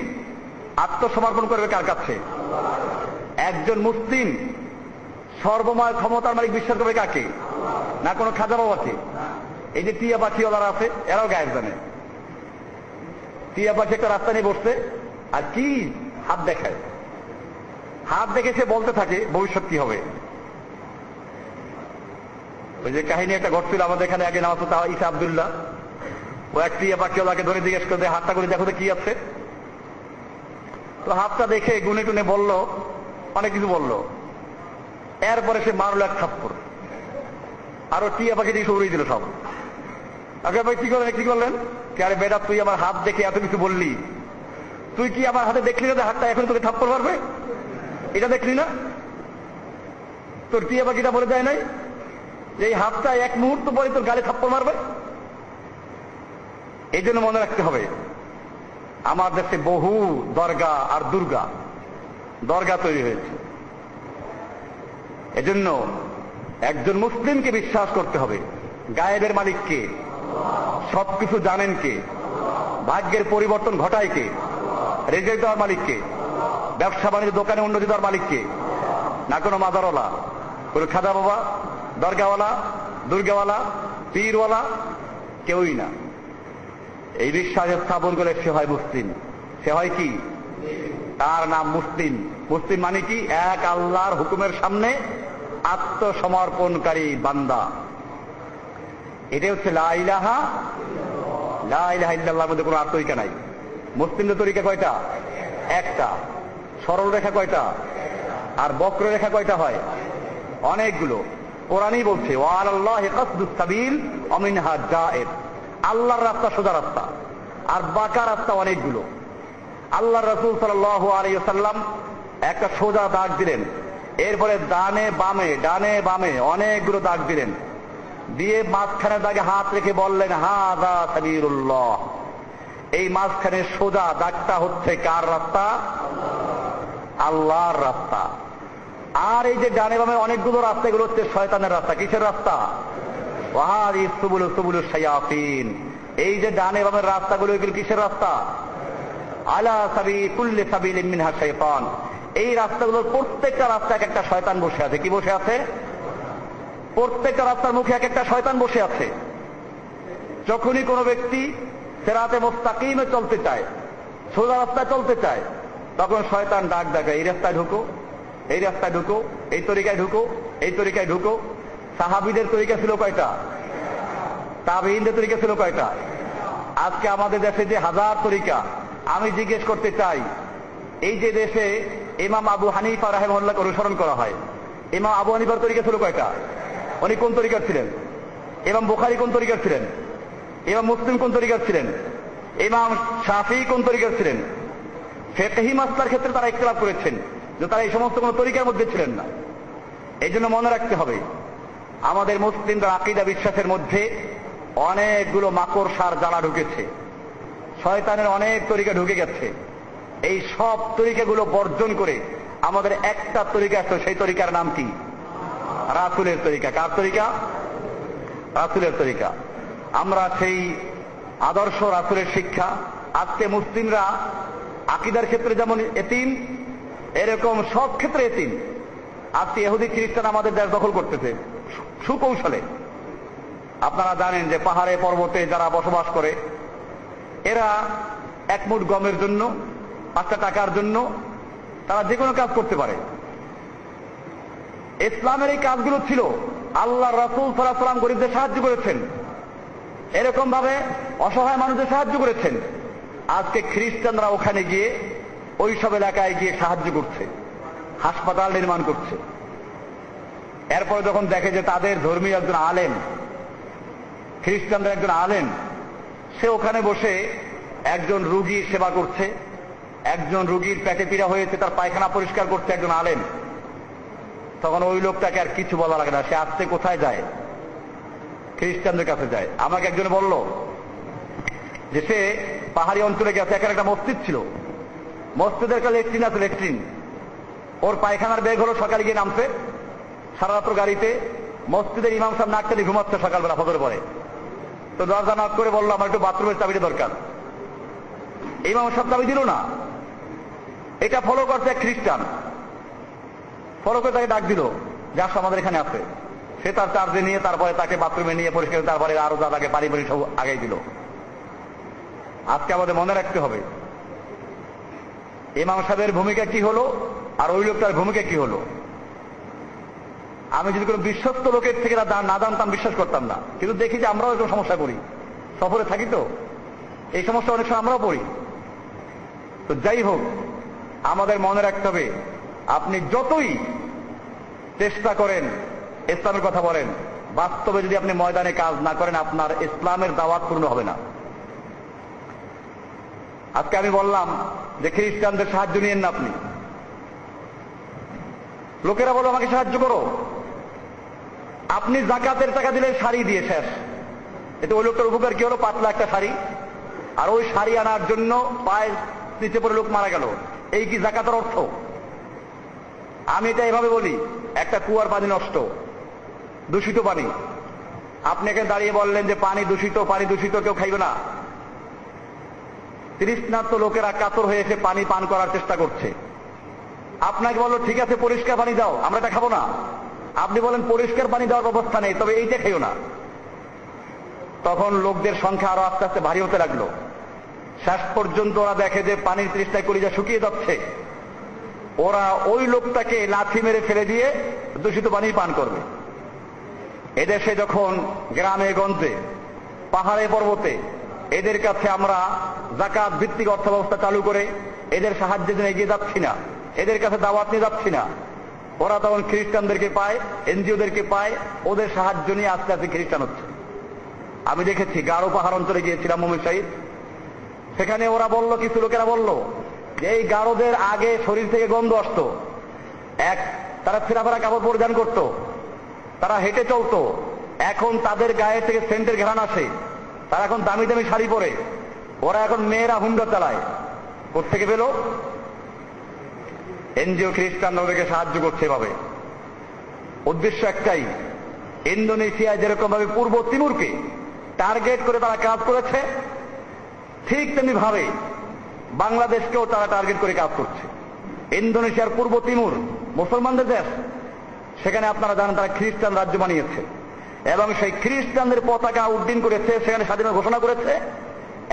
আত্মসমর্পণ করবে কার কাছে? একজন মুসলিম সর্বময় ক্ষমতার মালিক বিশ্বাস করবে কাকে? না কোনো খাজা বাবাকে? এই যে টিয়া পাখিওয়ালারা আছে, এরাও গায়েব জানে। টিয়া পাখি একটা রাস্তা নিয়ে বসছে আর কি হাত দেখায়, হাত দেখে সে বলতে থাকে ভবিষ্যৎ কি হবে। ওই যে কাহিনী একটা ঘটছিল আমাদের এখানে আগে, নাম হতো ঈসা আব্দুল্লাহ। ও এক টিয়া পাখিওয়ালাকে ধরে জিজ্ঞেস করে, হাতটা করে দেখো তো কি আছে। তো হাতটা দেখে গুনে টুনে বলল, অনেক কিছু বলল। এরপরে সে মারল এক থাপ্পড়, আরো টিয়া পাখি দিয়ে উড়িয়ে দিল সব। আগে ভাই কি করলেন? আরে বেটা, তুই আমার হাত দেখে এত কিছু বললি, তুই কি আমার হাতে দেখলি না হাতটা এখন তোকে থাপ্পড় মারবে? এটা দেখলি না? তোর টিয়া পাখিটা বলে দেয় নাই যে এই হাতটা এক মুহূর্ত পরে তোর গালে থাপ্পড় মারবে? এই জন্য মনে রাখতে হবে, আমার দেশে বহু দরগা আর দরগা তৈরি হয়েছে। এজন্য একজন মুসলিমকে বিশ্বাস করতে হবে গায়েবের মালিক কে, সবকিছু জানেন কে, ভাগ্যের পরিবর্তন ঘটায় কে, রেজেক দেওয়ার মালিক কে, ব্যবসা বাণিজ্য দোকানে উন্নতি দেওয়ার মালিক কে? না কোনো মাজারওয়ালা, কোনো খাজা বাবা, দরগাওয়ালা, দুর্গাওয়ালা, পীরওয়ালা, কেউই না। এই বিশ্বাসে স্থাপন করে সে হয় মুসলিম। সে হয় কি? তার নাম মুসলিম। মুসলিম মানে কি? এক আল্লাহর হুকুমের সামনে আত্মসমর্পণকারী বান্দা। এটাই হচ্ছে লা ইলাহা ইল্লাল্লাহর মধ্যে কোনো আর তরিকা নাই। মুসলিমদের তরিকা কয়টা? একটা। সরল রেখা কয়টা? আর বক্র রেখা কয়টা হয়? অনেকগুলো। কোরআনই বলছে ওয়ালাল্লাহি কাসদুস সাবিল ওয়া মিনহা জায়ের। আল্লাহর রাস্তা সোজা রাস্তা, আর বাঁকা রাস্তা অনেকগুলো। আল্লাহর রাসূল সাল্লাল্লাহু আলাইহি ওয়াসাল্লাম একটা সোজা দাগ দিলেন, এরপরে ডানে বামে অনেকগুলো দাগ দিলেন, দিয়ে মাঝখানে দাগে হাত রেখে বললেন হাযা সাবিলুল্লাহ। এই মাঝখানে সোজা দাগটা হচ্ছে কার রাস্তা? আল্লাহর রাস্তা। আর এই যে ডানে বামে অনেকগুলো রাস্তা, এগুলো হচ্ছে শয়তানের রাস্তা। কিসের রাস্তা? ওয়াহাদিস সুবুলুস শায়াতিন। এই যে ডানে বামের রাস্তাগুলো, এগুলো কিসের রাস্তা? আলা কুল্লি সাবিলিন মিনহা শাইতান। এই রাস্তাগুলোর প্রত্যেকটা রাস্তা এক একটা শয়তান বসে আছে। কি বসে আছে? প্রত্যেকটা রাস্তার মুখে এক একটা শয়তান বসে আছে। যখনই কোনো ব্যক্তি সিরাতে মুস্তাকিমে চলতে চায়, সোজা রাস্তায় চলতে চায়, তখন শয়তান ডাক দেখায় এই রাস্তায় ঢুকো, এই রাস্তায় ঢুকো, এই তরিকায় ঢুকো, এই তরিকায় ঢুকো। সাহাবীদের তরিকা ছিল কয়টা? তাবেঈনদের তরিকা ছিল কয়টা? আজকে আমাদের দেশে যে হাজার তরিকা। আমি জিজ্ঞেস করতে চাই, এই যে দেশে ইমাম আবু হানিফা রাহিমাহুল্লাহকে অনুসরণ করা হয়, ইমাম আবু হানিফার তরিকা ছিল কয়টা? উনি কোন তরিকার ছিলেন? ইমাম বুখারী কোন তরিকার ছিলেন? ইমাম মুসলিম কোন তরিকার ছিলেন? ইমাম শাফিঈ কোন তরিকার ছিলেন? ফিকহি মাসলার ক্ষেত্রে তারা ইখতিলাফ করেছেন, যে তারা এই সমস্ত কোন তরিকার মধ্যে ছিলেন না। এই জন্য মনে রাখতে হবে, আমাদের মুসলিমদের আকীদা বিশ্বাসের মধ্যে অনেকগুলো মাকড়সার জ্বালা ঢুকেছে, শয়তানের অনেক তরিকা ঢুকে গেছে। এই সব তরিকাগুলো বর্জন করে আমাদের একটা তরিকা আছে, সেই তরিকার নাম কি? রাসূলের তরিকা। কার তরিকা? রাসূলের তরিকা। আমরা সেই আদর্শ রাসূলের শিক্ষা। আজকে মুসলিমরা আকীদার ক্ষেত্রে যেমন এতিম, এরকম সব ক্ষেত্রে এতিম। আজকে ইহুদি খ্রিস্টান আমাদের দেশ দখল করতেছে সুকৌশলে। আপনারা জানেন যে পাহাড়ে পর্বতে যারা বসবাস করে, এরা এক মুঠ গমের জন্য, 5টা টাকার জন্য তারা যে কোনো কাজ করতে পারে। ইসলামের এই কাজগুলো ছিল, আল্লাহ রাসূল সাল্লাল্লাহু আলাইহি ওয়াসাল্লাম গরিবদের সাহায্য করেছেন, এরকম ভাবে অসহায় মানুষদের সাহায্য করেছেন। আজকে খ্রিস্টানরা ওখানে গিয়ে, ওই সব এলাকায় গিয়ে সাহায্য করছে, হাসপাতাল নির্মাণ করছে। এরপরে যখন দেখে যে তাদের ধর্মীয় একজন আলেম, খ্রিস্টানদের একজন আলেম, সে ওখানে বসে একজন রুগীর সেবা করছে, একজন রুগীর পেটে পীড়া হয়েছে, তার পায়খানা পরিষ্কার করছে একজন আলেম, তখন ওই লোকটাকে আর কিছু বলা লাগে না। সে আসতে কোথায় যায়? খ্রিস্টানদের কাছে যায়। আমাকে একজন বলল যে সে পাহাড়ি অঞ্চলে গেছে, এখানে একটা মসজিদ ছিল, মসজিদের একটা লেট্রিন আছে, লেট্রিন। ওর পায়খানার বেগ হলো, সকালে গিয়ে নামছে, সারা রাত্র গাড়িতে। মসজিদের ইমাম সাহেব নাক টানি ঘুমাচ্ছে সকালবেলা ফজর পরে। তো দরজা নক করে বললো আমার একটু বাথরুমের চাবিটা দরকার। ইমাম সাহেব চাবি দিল না। এটা ফলো করছে এক খ্রিস্টান, ফলো করে তাকে ডাক দিল যে আসো আমাদের এখানে আছে। সে তার চার্জে নিয়ে তারপরে তাকে বাথরুমে নিয়ে পরিষ্কার, তারপরে আরো যা তাকে পানি সব আগাই দিল। আজকে আমাদের মনে রাখতে হবে ইমাম সাহেবের ভূমিকা কি হলো আর ওই লোকটার ভূমিকা কি হলো। আমি যদি কোনো বিশ্বস্ত লোকের থেকে না জানতাম, বিশ্বাস করতাম না। কিন্তু দেখি যে আমরাও এরকম সমস্যা করি, সফরে থাকি তো এই সমস্যা অনেক সময় আমরাও পড়ি। তো যাই হোক, আমাদের মনে রাখতে হবে, আপনি যতই চেষ্টা করেন ইসলামের কথা বলেন, বাস্তবে যদি আপনি ময়দানে কাজ না করেন, আপনার ইসলামের দাওয়াত পূর্ণ হবে না। আজকে আমি বললাম যে খ্রিস্টানদের সাহায্য নিয়েন না আপনি। লোকেরা বলো আমাকে সাহায্য করো, আপনি যাকাতের টাকা দিলে শাড়ি দিয়ে শেষ। এতে ওই লোকটার উপকার কি হলো? পাতলা একটা শাড়ি, আর ওই শাড়ি আনার জন্য পায়ের নিচে পড়ে লোক মারা গেল। এই কি যাকাতের অর্থ? আমি এটা এভাবে বলি, একটা কুয়ার পানি নষ্ট, দূষিত পানি, আপনি এখানে দাঁড়িয়ে বললেন যে পানি দূষিত, পানি দূষিত, কেউ খাইবে না। তৃষ্ণার্ত লোকেরা কাতর হয়ে এসে পানি পান করার চেষ্টা করছে। আপনাকে বললো ঠিক আছে পরিষ্কার পানি দাও, আমরা এটা খাবো না। আপনি বলেন পরিষ্কার পানি দেওয়ার ব্যবস্থা নেই, তবে এইটা খেও না। তখন লোকদের সংখ্যা আরো আস্তে আস্তে ভারী হতে লাগলো। শেষ পর্যন্ত ওরা দেখে যে পানির তৃষ্ণায় কলিজা শুকিয়ে যাচ্ছে, ওরা ওই লোকটাকে লাথি মেরে ফেলে দিয়ে দূষিত পানি পান করবে। এদেশে যখন গ্রামে গঞ্জে পাহাড়ে পর্বতে এদের কাছে আমরা যাকাত ভিত্তিক অর্থ ব্যবস্থা চালু করে এদের সাহায্যের জন্য এগিয়ে যাচ্ছি না, এদের কাছে দাওয়াত নিয়ে যাচ্ছি না, ওরা তখন খ্রিস্টানদেরকে পায়, এনজিওদেরকে পায়, ওদের সাহায্য নিয়ে আস্তে আস্তে খ্রিস্টান হচ্ছে। আমি দেখেছি গারো পাহাড় অঞ্চলে গিয়েছিলাম মোমিন শাহিদ, সেখানে ওরা বলল, কিছু লোকেরা বলল যে এই গারোদের আগে শরীর থেকে গন্ধ আসতো, তারা ছেঁড়াফেরা কাপড় পরিধান করত, তারা হেঁটে চলতো, এখন তাদের গায়ে থেকে সেন্টের ঘ্রাণ আসে, তারা এখন দামি দামি শাড়ি পরে, ওরা এখন মেয়েরা হুন্ডা চালায়। কোত্থেকে পেল? এনজিও খ্রিস্টান ওদেরকে সাহায্য করছে এভাবে। উদ্দেশ্য একটাই, ইন্দোনেশিয়ায় যেরকম ভাবে পূর্ব তিমুরকে টার্গেট করে তারা কাজ করেছে, ঠিক তেমনি ভাবে বাংলাদেশকেও তারা টার্গেট করে কাজ করছে। ইন্দোনেশিয়ার পূর্ব তিমুর মুসলমানদের দেশ, সেখানে আপনারা জানেন তারা খ্রিস্টান রাজ্য বানিয়েছে এবং সেই খ্রিস্টানদের পতাকা উড্ডীন করেছে, সেখানে স্বাধীনতা ঘোষণা করেছে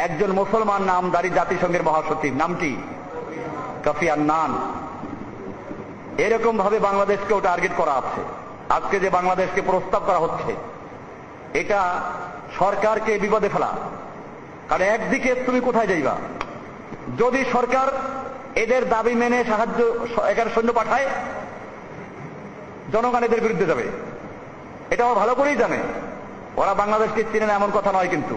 একজন মুসলমান নামধারী জাতিসংঘের মহাসচিব। নাম কি? কোফি আন্নান। এরকম ভাবে বাংলাদেশকেও টার্গেট করা আছে। আজকে যে বাংলাদেশকে প্রস্তাব করা হচ্ছে, এটা সরকারকে বিপদে ফেলা। কারণ একদিকে তুমি কোথায় যাইবা? যদি সরকার এদের দাবি মেনে সাহায্য এখানে সৈন্য পাঠায়, জনগণ এদের বিরুদ্ধে যাবে, এটা ওরা ভালো করেই জানে। ওরা বাংলাদেশকে চিনে না এমন কথা নয়, কিন্তু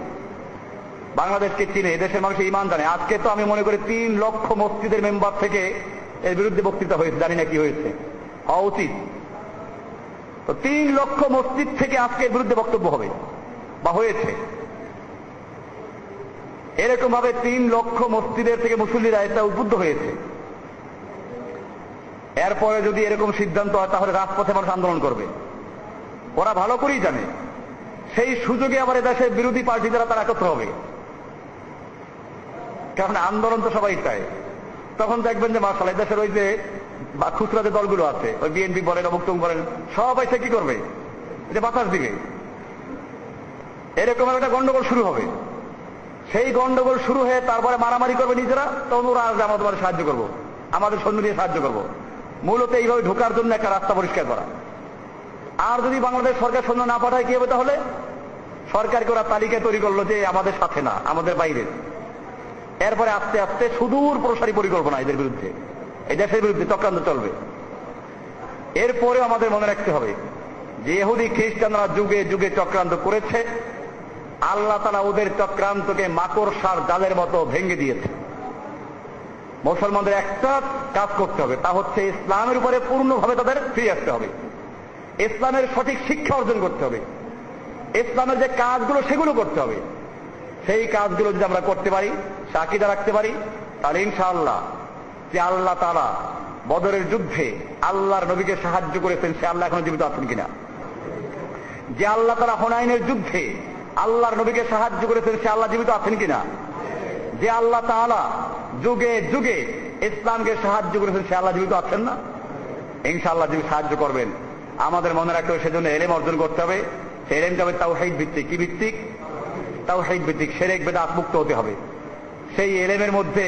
বাংলাদেশকে চিনে, দেশের মানুষের ইমান জানে। আজকে তো আমি মনে করি 3 লক্ষ মসজিদের মেম্বার থেকে এর বিরুদ্ধে বক্তৃতা হয়েছে, জানি না কি হয়েছে, হওয়া উচিত। তো 3 লক্ষ মসজিদ থেকে আজকে এর বিরুদ্ধে বক্তব্য হবে বা হয়েছে। এরকম ভাবে 3 লক্ষ মসজিদের থেকে মুসল্লিরা এটা উদ্বুদ্ধ হয়েছে। এরপরে যদি এরকম সিদ্ধান্ত হয় তাহলে রাজপথে মানুষ আন্দোলন করবে, ওরা ভালো করেই জানে। সেই সুযোগে আবার এদেশের বিরোধী পার্টি দ্বারা তারা একত্র হবে, কারণ আন্দোলন তো সবাই চায়। তখন দেখবেন যে মাশাআল্লাহ দেশের ওই যে খুচরা যে দলগুলো আছে, ওই বিএনপি বলেন, অমুক বলেন, সবাই সে কি করবে? যে বাতাস দিবে, এরকম একটা গন্ডগোল শুরু হবে। সেই গন্ডগোল শুরু হয়ে তারপরে মারামারি করবে নিজেরা, তখন ওরা আসবে আমরা তোমাদের সাহায্য করবো, আমাদের সৈন্য দিয়ে সাহায্য করবো। মূলত এইভাবে ঢোকার জন্য একটা রাস্তা পরিষ্কার করা। আর যদি বাংলাদেশ সরকার সৈন্য না পাঠায় কি হবে? তাহলে সরকারকে ওরা তালিকা তৈরি করলো যে আমাদের সাথে না, আমাদের বাইরে। এরপরে আস্তে আস্তে সুদূর প্রসারী পরিকল্পনা এদের বিরুদ্ধে, এই দেশের বিরুদ্ধে চক্রান্ত চলবে। এরপরে আমাদের মনে রাখতে হবে যে ইহুদি খ্রিস্টানরা যুগে যুগে চক্রান্ত করেছে, আল্লাহ তাআলা ওদের চক্রান্তকে মাকড়সার জালের মতো ভেঙে দিয়েছে। মুসলমানদের একটা কাজ করতে হবে, তা হচ্ছে ইসলামের উপরে পূর্ণভাবে তাদের ফিরে আসতে হবে, ইসলামের সঠিক শিক্ষা অর্জন করতে হবে, ইসলামের যে কাজগুলো সেগুলো করতে হবে। সেই কাজগুলো যদি আমরা করতে পারি, আকীদা রাখতে পারি, তাহলে ইনশাআল্লাহ যে আল্লাহ তাআলা বদরের যুদ্ধে আল্লাহর নবীকে সাহায্য করেছেন, সে আল্লাহ এখনো জীবিত আছেন কিনা? যে আল্লাহ তাআলা হুনাইনের যুদ্ধে আল্লাহর নবীকে সাহায্য করেছেন, সে আল্লাহ জীবিত আছেন কিনা? যে আল্লাহ তাআলা যুগে যুগে ইসলামকে সাহায্য করেছেন, সে আল্লাহ জীবিত আছেন না? ইনশাআল্লাহ যিনি সাহায্য করবেন। আমাদের মনে রাখতে হবে সেজন্য এলেম অর্জন করতে হবে। সেই এলেমটা হবে তাওহীদ ভিত্তিক। কি ভিত্তিক? তাওহীদ ভিত্তিক। শিরক বিদআত মুক্ত হতে হবে। সেই এলেমের মধ্যে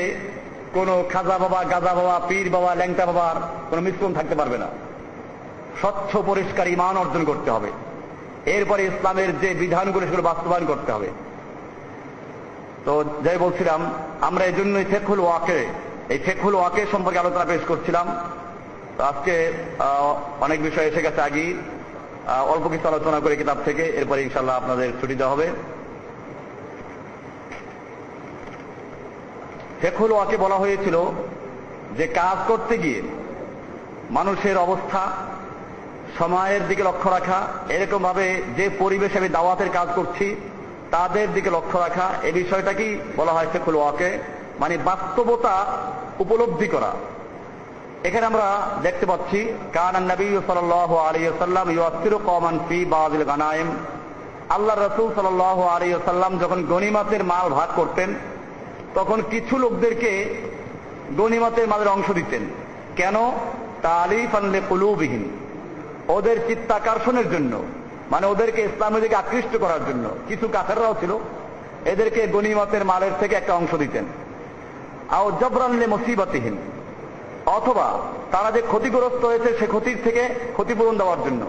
কোনো খাজা বাবা, গাজা বাবা, পীর বাবা, ল্যাংটা বাবার কোনো মিশ্রণ থাকতে পারবে না। স্বচ্ছ পরিষ্কার ঈমান অর্জন করতে হবে। এরপরে ইসলামের যে বিধানগুলো সেগুলো বাস্তবায়ন করতে হবে। তো যাই বলছিলাম, আমরা এই জন্যই ফিকহুল ওয়াকে, এই ফিকহুল ওয়াকে সম্পর্কে আলোচনা পেশ করছিলাম। আজকে অনেক বিষয় এসে গেছে, আগেই অল্প কিছু আলোচনা করে কিতাব থেকে, এরপরে ইনশাআল্লাহ আপনাদের ছুটি দেওয়া হবে। ফিকহুল ওয়াকে বলা হয়েছিল যে কাজ করতে গিয়ে মানুষের অবস্থা, সময়ের দিকে লক্ষ্য রাখা, এরকম ভাবে যে পরিবেশে আমি দাওয়াতের কাজ করছি তাদের দিকে লক্ষ্য রাখা, এই বিষয়টাকেই বলা হয় ফিকহুল ওয়াকে, মানে বাস্তবতা উপলব্ধি করা। এখানে আমরা দেখতে পাচ্ছি কানা নবী সাল্লাল্লাহু আলাইহি ওয়াসাল্লাম ইউআসিরু কওমান ফি বাযিল গানাইম। আল্লাহ রাসূল সাল্লাল্লাহু আলাইহি ওয়াসাল্লাম যখন গনিমতের মাল ভাগ করতেন, তখন কিছু লোকদেরকে গনিমতের মালের অংশ দিতেন। কেন? তালিফান লিকুলুবিহিম, ওদের চিত্তাকর্ষণের জন্য, মানে ওদেরকে ইসলামের দিকে আকৃষ্ট করার জন্য। কিছু কাফেররাও ছিল, এদেরকে গনিমতের মালের থেকে একটা অংশ দিতেন। আও জাবরান লিমুসিবাতিহিম, অথবা তারা যে ক্ষতিগ্রস্ত হয়েছে সে ক্ষতির থেকে ক্ষতিপূরণ দেওয়ার জন্য।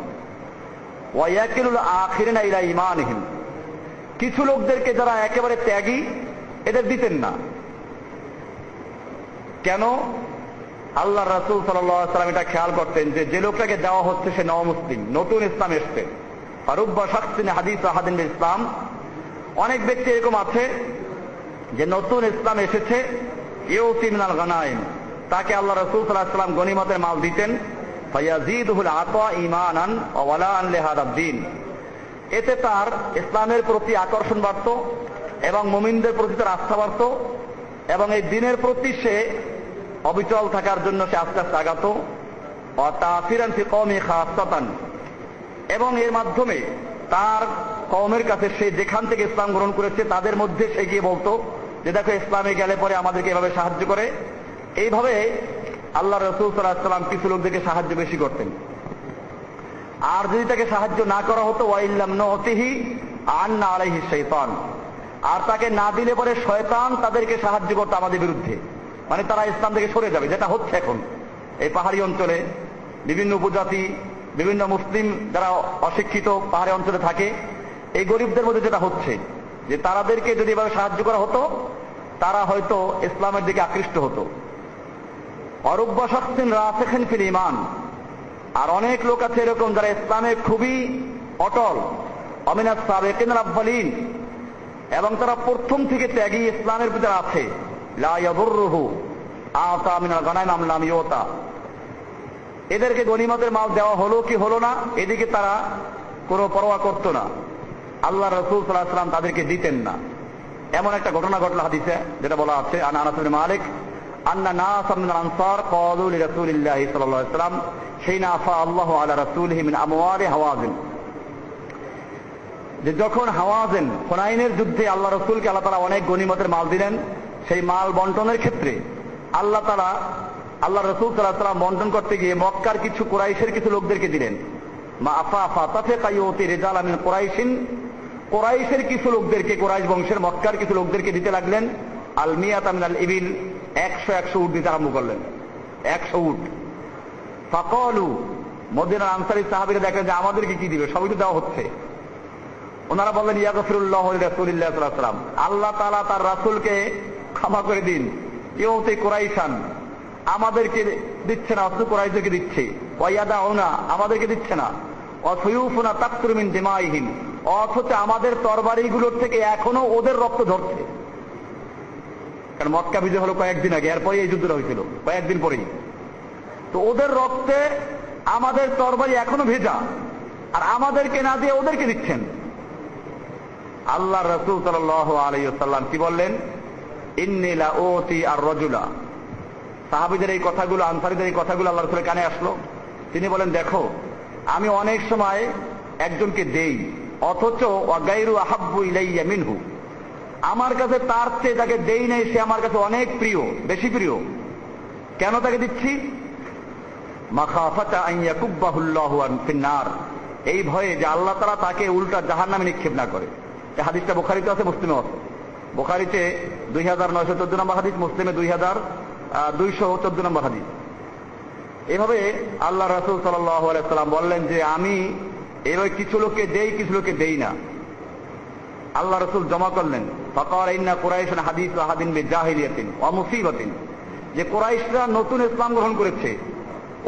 ওয়ায়াকিলুল আখিরিনা ইলা ঈমানিহিম, কিছু লোকদেরকে যারা একেবারে ত্যাগী এদের দিতেন না। কেন? আল্লাহ রাসূল সাল্লাল্লাহু আলাইহি ওয়াসাল্লাম এটা খেয়াল করতেন যে যে লোকটাকে দেওয়া হচ্ছে সে নবমুসলিম, নতুন ইসলাম এসছে। ফারুব্বা শাখসিন হাদিস আহাদিন বিল ইসলাম, অনেক ব্যক্তি এরকম আছে যে নতুন ইসলাম এসেছে, ইউতি মিনাল গানাইম, তাকে আল্লাহ রাসূল সাল্লাল্লাহু আলাইহি ওয়াসাল্লাম গনিমতের মাল দিতেন। ফায়াজিদুহুল আতা ঈমানান ওয়া ওয়ালাআন লিহাদাদ দ্বীন, এতে তার ইসলামের প্রতি আকর্ষণ বাড়ত এবং মুমিনদের প্রতি তার আস্থা বাড়ত এবং এই দ্বীনের প্রতি সে অবিচল থাকার জন্য সে আস্তে আস্তে আগাত। ওয়াতাফিরান ফি কওমি খাসাতান, এবং এর মাধ্যমে তার কওমের কাছে সে যেখান থেকে ইসলাম গ্রহণ করেছে তাদের মধ্যে সে গিয়ে বলতো যে দেখো ইসলামে গেলে পরে আমাদেরকে এভাবে সাহায্য করে। এইভাবে আল্লাহ রাসূল সাল্লাল্লাহু আলাইহি ওয়াসাল্লাম কিছু লোকদেরকে সাহায্য বেশি করতেন। আর যদি তাকে সাহায্য না করা হতো, ওয়াইল্লাম নুতিহি আন্না আলাইহি শাইতান, আর তাকে না দিলে পরে শয়তান তাদেরকে সাহায্য করতো আমাদের বিরুদ্ধে, মানে তারা ইসলাম থেকে সরে যাবে, যেটা হচ্ছে এখন এই পাহাড়ি অঞ্চলে বিভিন্ন উপজাতি, বিভিন্ন মুসলিম যারা অশিক্ষিত পাহাড়ি অঞ্চলে থাকে, এই গরিবদের মধ্যে যেটা হচ্ছে যে তাদেরকে যদি এভাবে সাহায্য করা হতো তারা হয়তো ইসলামের দিকে আকৃষ্ট হতো। অরুব্বা শাখসিন রাসিখিন ফিল ঈমান, আর অনেক লোক আছে এরকম যারা ইসলামে খুবই অটল, অমিনাস সাবিকিনাল আউয়ালিন, এবং তারা প্রথম থেকে ত্যাগী ইসলামের ভিতরে আছে। লা ইয়াদুররুহু আতা মিনাল গানাইম আম লাম ইউতা, এদেরকে গনিমতের মাল দেওয়া হলো কি হলো না এদিকে তারা কোনো পরোয়া করত না। আল্লাহ রাসূল সাল্লাল্লাহু আলাইহি ওয়াসাল্লাম তাদেরকে দিতেন না। এমন একটা ঘটনা ঘটল হাদিসে, যেটা বলা আছে আন আনাস ইবনে মালিক আন্না নাসাম মিনাল আনসার ক্বালু লিরাসূলিল্লাহি সাল্লাল্লাহু আলাইহি ওয়াসাল্লাম হিনা আফা আল্লাহু আলা রাসূলিহি মিন আমওয়ালি হাওয়াজিন, যে যখন হাওয়াজিন হুনাইনের যুদ্ধে আল্লাহ রাসূলকে আল্লাহ তাআলা অনেক গনিমতের মাল দিলেন, সেই মাল বন্টনের ক্ষেত্রে আল্লাহ তাআলা আল্লাহ রাসূল সাল্লাল্লাহু আলাইহি ওয়াসাল্লাম বন্টন করতে গিয়ে মক্কার কিছু কুরাইশের কিছু লোকদেরকে দিলেন। মা আফা ফাতাফিকা ইউতি রিজালান মিন কুরাইশিন, কুরাইশের কিছু লোকদেরকে, কুরাইশ বংশের মক্কার কিছু লোকদেরকে দিতে লাগলেন। আল মিয়াতা মিনাল ইবিল, 100 উট দিতে আরম্ভ করলেন, 100 উট। ফাকালু, মদিনার আনসারী সাহাবীরা দেখলেন যে আমাদেরকে কি দিবে, সবই তো দেওয়া হচ্ছে। ওনারা বললেন ইয়াগফিরুল্লাহু লিরাসূলিল্লাহি সাল্লাল্লাহু আলাইহি ওয়াসাল্লাম, আল্লাহ তাআলা তার রাসূলকে ক্ষমা করে দিন। ইউতি কুরাইশান, আমাদেরকে দিচ্ছে না, অথচ কুরাইশদেরকে দিচ্ছে। ওয়ায়াদাউনা, আমাদেরকে দিচ্ছে না। ওয়াসুয়ুফুনা তাকতুরু মিন দিমাইহিম, অথচ আমাদের তরবারিগুলোর থেকে এখনো ওদের রক্ত ঝরছে। কারণ মক্কা বিজয় হলো কয়েকদিন আগে, এরপরে এই যুদ্ধটা হয়েছিল কয়েকদিন পরেই। তো ওদের রক্তে আমাদের তরবারি এখনো ভেজা, আর আমাদেরকে না দিয়ে ওদেরকে দিচ্ছেন। আল্লাহ রাসূল সাল্লাল্লাহু আলাইহি ওয়াসাল্লাম কি বললেন? ইন্নী লা উতি আর রাজুলা, সাহাবীদের এই কথাগুলো, আনসারীদের এই কথাগুলো আল্লাহ রাসূলের কানে আসলো। তিনি বলেন দেখো, আমি অনেক সময় একজনকে দেই, অথচ ওয়াগাইরু আহাব্বু ইলাইয়া মিনহু, আমার কাছে তার চেয়ে তাকে দেই নাই সে আমার কাছে অনেক প্রিয়, বেশি প্রিয়। কেন তাকে দিচ্ছি? মাখাফাতা আন ইয়াকুব্বাহুল্লাহু ফিন্নার, এই ভয়ে যে আল্লাহ তাআলা তাকে উল্টা জাহান্নামে নিক্ষেপ না করে। এই হাদিসটা বুখারীতে আছে, মুসলিমে আছে। বুখারীতে 2914 নম্বর হাদিস, মুসলিমে 2214 নম্বর হাদিস। এভাবে আল্লাহ রাসূল সাল্লাল্লাহু আলাইহি ওয়াসাল্লাম বললেন যে আমি এভাবে কিছু লোককে দেই, কিছু লোককে দেই না। আল্লাহ রাসূল জমা করলেন, ফাকাল ইন্না কুরাইশান হাদিসু আহাদিন বিজাহিলিয়াতিন ওয়া মুসিবাতিন, যে কুরাইশরা নতুন ইসলাম গ্রহণ করেছে,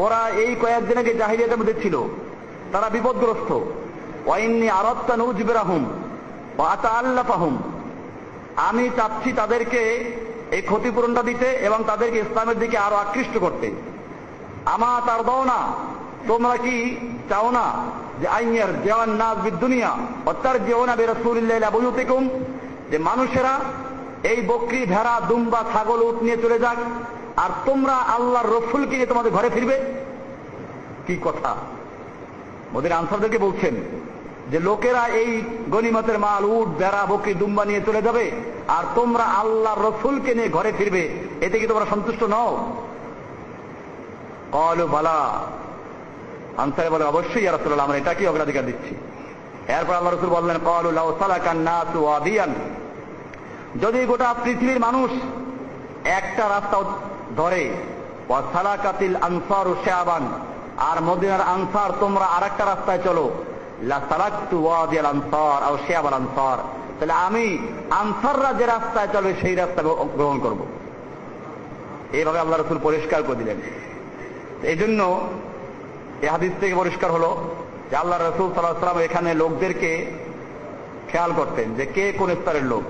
ওরা এই কয়েকদিন আগে জাহিলিয়াতের মধ্যে ছিল, তারা বিপদগ্রস্ত। ওয়া ইন্নী আরাদতু নুজবিরাহুম ওয়া আতাআল্লাফাহুম, আমি চাচ্ছি তাদেরকে এই ক্ষতিপূরণটা দিতে এবং তাদেরকে ইসলামের দিকে আরো আকৃষ্ট করতে। আমা তার দাও না, তোমরা কি চাও না যে আইয়ার জিয়ান নাস বিদুনিয়া অত্যার জিওনা বিরাসূলিল্লাহি ইলা বুয়ুতিকুম, যে মানুষেরা এই বকরি, ভেড়া, দুম্বা, ছাগল, উট নিয়ে চলে যাক, আর তোমরা আল্লাহর রাসূলকে নিয়ে তোমাদের ঘরে ফিরবে। কি কথা! মদিনা আনসারদেরকে বলছেন যে লোকেরা এই গনিমতের মাল, উট, ভেড়া, বকরি, দুম্বা নিয়ে চলে যাবে, আর তোমরা আল্লাহর রাসূলকে নিয়ে ঘরে ফিরবে, এতে কি তোমরা সন্তুষ্ট নও? ক্বালু বালা, আনসারী বলে অবশ্যই ইয়া রাসূলুল্লাহ, আমরা এটাকেই অগ্রাধিকার দিচ্ছি। এরপর আল্লাহ রাসূল বললেন ক্বালু লাউ সালাকান নাসু ওয়াদিয়ান, যদি গোটা পৃথিবীর মানুষ একটা রাস্তা ধরে, ওয়া সালাকাতিল আনসারু শিআবান, আর মদিনার আনসার তোমরা আরেকটা রাস্তায় চলো, লা সালাকতু ওয়াদিয়াল আনসার আও শিআবাল আনসার, তাহলে আমি আনসাররা যে রাস্তায় চলে সেই রাস্তা গ্রহণ করব। এইভাবে আল্লাহ রাসূল পরিষ্কার করে দিলেন। এই জন্য এই হাদিস থেকে পরিষ্কার হলো যে আল্লাহ রাসূল সাল্লাল্লাহু আলাইহি ওয়াসাল্লাম এখানে লোকদেরকে খেয়াল করতেন যে কে কোন স্তরের লোক।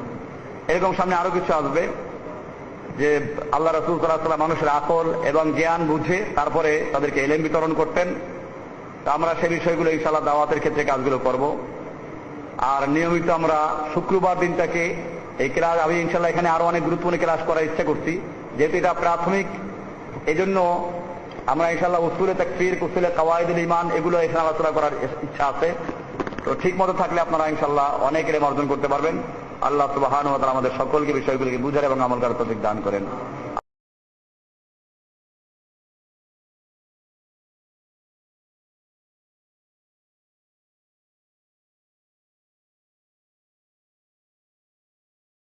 এরকম সামনে আরো কিছু আসবে যে আল্লাহ রাসূল সাল্লাল্লাহু আলাইহি ওয়াসাল্লাম মানুষের আকল এবং জ্ঞান বুঝে তারপরে তাদেরকে ইলম বিতরণ করতেন। তা আমরা সেই বিষয়গুলো ইনশাআল্লাহ দাওয়াতের ক্ষেত্রে কাজগুলো করব। আর নিয়মিত আমরা শুক্রবার দিনটাকে এই ক্লাস, আমি ইনশাআল্লাহ এখানে আরো অনেক গুরুত্বপূর্ণ ক্লাস করার ইচ্ছা করছি, যেহেতু এটা প্রাথমিক। এই জন্য আমরা ইনশাআল্লাহ উসুলে তাকফির, উসুলে কাওয়াইদুল ঈমান এগুলো এখানে আলোচনা করার ইচ্ছা আছে। তো ঠিক মতো থাকলে আপনারা ইনশাআল্লাহ অনেক ইলম অর্জন করতে পারবেন। আল্লাহ সুবহানাহু ওয়া তাআলা আমাদের সকলকে বিষয়গুলিকে বুঝার এবং আমল করার তৌফিক দান করেন।